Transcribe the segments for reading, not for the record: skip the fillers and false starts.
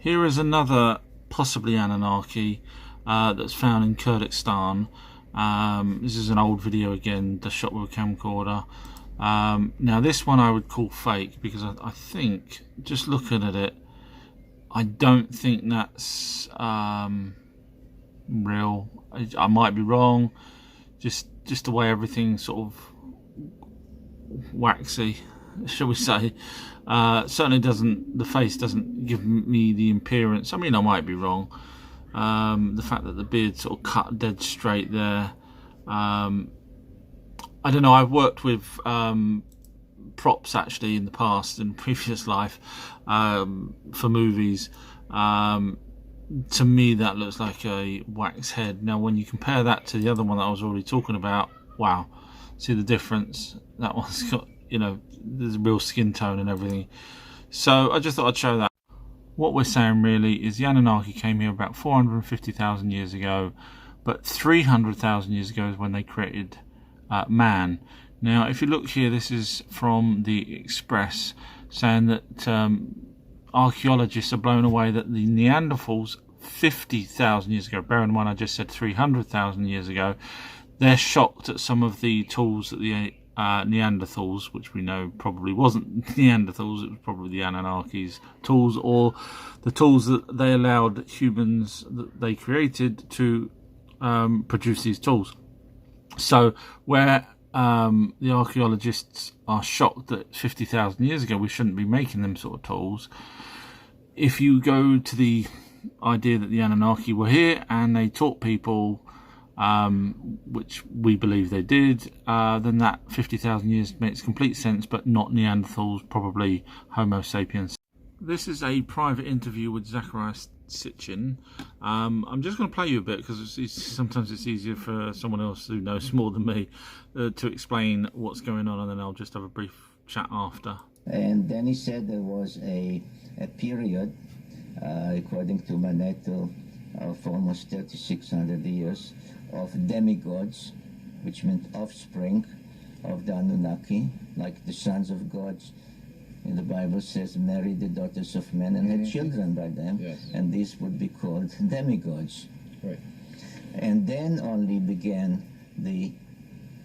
Here is another possibly Anunannki that's found in Kurdistan. This is an old video again, the shot with a camcorder. Now this one I would call fake because I think, just looking at it, I don't think that's real. I might be wrong. Just the way everything's sort of waxy, shall we say. Certainly doesn't, the face doesn't give me the appearance. I mean, I might be wrong. The fact that the beard's sort of cut dead straight there. I don't know, I've worked with props actually in the past, in previous life, for movies. To me that looks like a wax head. Now when you compare that to the other one that I was already talking about, wow, see the difference? That one's got, you know, there's a real skin tone and everything. So I just thought I'd show that. What we're saying really is the Anunannki came here about 450,000 years ago, but 300,000 years ago is when they created man. Now if you look here, this is from the Express, saying that archaeologists are blown away that the Neanderthals 50,000 years ago, bear in mind I just said 300,000 years ago, they're shocked at some of the tools that the Neanderthals, which we know probably wasn't Neanderthals, it was probably the Anunnakis tools, or the tools that they allowed humans that they created to produce these tools. So where the archaeologists are shocked that 50,000 years ago we shouldn't be making them sort of tools, if you go to the idea that the Anunnaki were here and they taught people, which we believe they did, then that 50,000 years makes complete sense, but not Neanderthals, probably Homo sapiens. This is a private interview with Zacharia Sitchin. I'm just going to play you a bit because sometimes it's easier for someone else who knows more than me to explain what's going on, and then I'll just have a brief chat after. And then he said there was a period, according to Manetto, of almost 3,600 years of demigods, which meant offspring of the Anunnaki, like the sons of gods in the Bible says married the daughters of men and had children by them, yes. And these would be called demigods. Right. And then only began the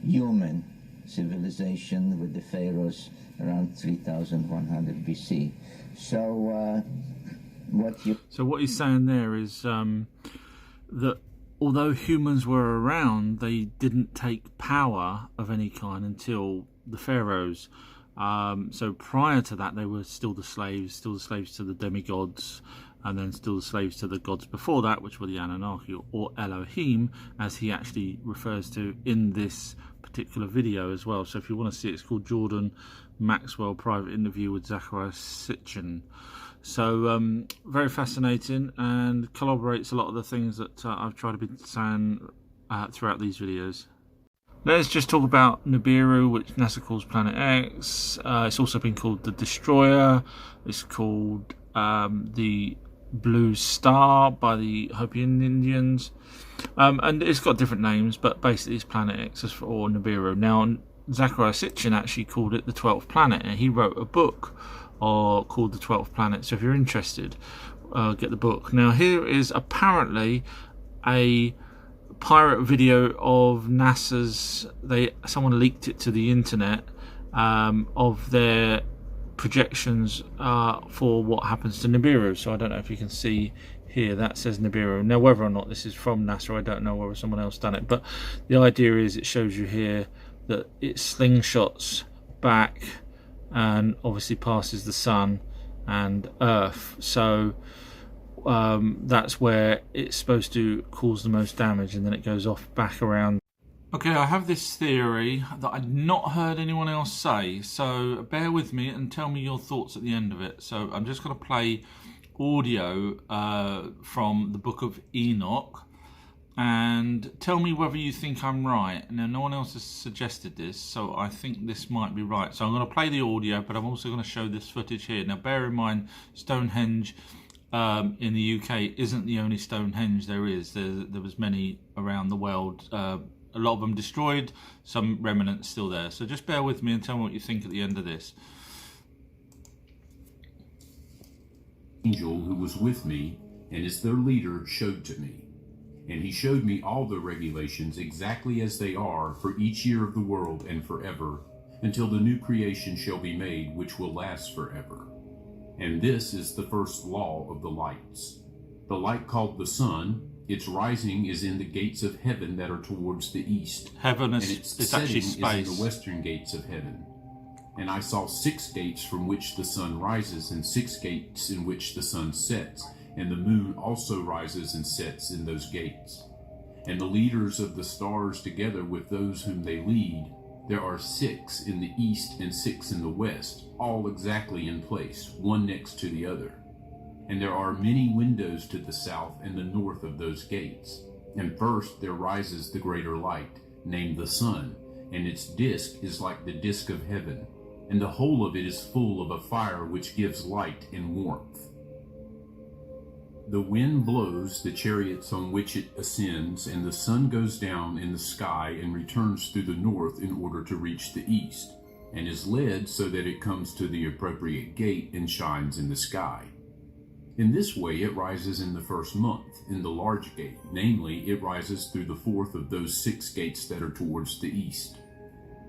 human civilization with the pharaohs around 3,100 BC. So what he's saying there is that although humans were around, they didn't take power of any kind until the pharaohs. So prior to that, they were still the slaves to the demigods, and then still the slaves to the gods before that, which were the Anunnaki, or Elohim, as he actually refers to in this particular video as well. So if you want to see it, it's called Jordan Maxwell Private Interview with Zacharia Sitchin. So very fascinating, and corroborates a lot of the things that I've tried to be saying throughout these videos. Let's just talk about Nibiru, which NASA calls Planet X. It's also been called the Destroyer. It's called the Blue Star by the Hopi Indians. And it's got different names, but basically it's Planet X or Nibiru. Now, Zacharia Sitchin actually called it the 12th planet, and he wrote a book called the 12th planet. So if you're interested, get the book. Now, here is apparently a pirate video of NASA's, someone leaked it to the internet, of their projections for what happens to Nibiru. So I don't know if you can see here, that says Nibiru. Now whether or not this is from NASA, I don't know, whether someone else done it, but the idea is it shows you here that it slingshots back and obviously passes the sun and Earth. So that's where it's supposed to cause the most damage, and then it goes off back around. Okay, I have this theory that I'd not heard anyone else say, so bear with me and tell me your thoughts at the end of it. So I'm just going to play audio from the Book of Enoch, and tell me whether you think I'm right. Now, no one else has suggested this, so I think this might be right. So I'm going to play the audio, but I'm also going to show this footage here. Now, bear in mind, Stonehenge in the UK isn't the only Stonehenge there is. There was many around the world. A lot of them destroyed, some remnants still there. So just bear with me and tell me what you think at the end of this. angel who was with me and is their leader showed to me. And he showed me all the regulations exactly as they are for each year of the world and forever, until the new creation shall be made, which will last forever. And this is the first law of the lights. The light called the sun, its rising is in the gates of heaven that are towards the east. Heaven is, and its it's setting actually space. is in the western gates of heaven. And I saw 6 gates from which the sun rises, and 6 gates in which the sun sets, and the moon also rises and sets in those gates. And the leaders of the stars together with those whom they lead, there are 6 in the east and 6 in the west, all exactly in place, one next to the other. And there are many windows to the south and the north of those gates. And first there rises the greater light, named the sun, and its disk is like the disk of heaven, and the whole of it is full of a fire which gives light and warmth. The wind blows the chariots on which it ascends, and the sun goes down in the sky and returns through the north in order to reach the east, and is led so that it comes to the appropriate gate and shines in the sky. In this way it rises in the first month, in the large gate, namely, it rises through the fourth of those 6 gates that are towards the east.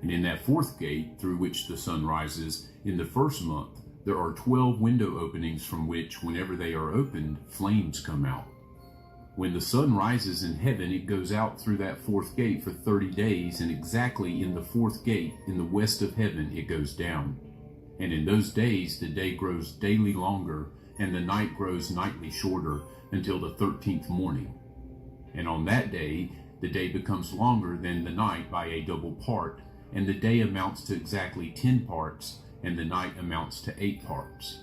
And in that 4th gate, through which the sun rises, in the first month, there are 12 window openings from which, whenever they are opened, flames come out. When the sun rises in heaven, it goes out through that 4th gate for 30 days, and exactly in the 4th gate, in the west of heaven, it goes down. And in those days, the day grows daily longer, and the night grows nightly shorter, until the 13th morning. And on that day, the day becomes longer than the night by a double part, and the day amounts to exactly 10 parts, and the night amounts to 8 parts.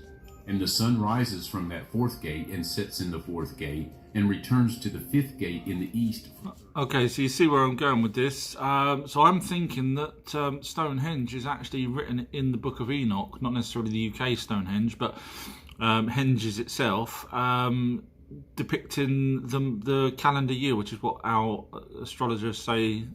And the sun rises from that 4th gate and sets in the 4th gate, and returns to the 5th gate in the east. Okay, so you see where I'm going with this. So I'm thinking that Stonehenge is actually written in the Book of Enoch, not necessarily the UK Stonehenge, but Henges itself, depicting the calendar year, which is what our astrologers say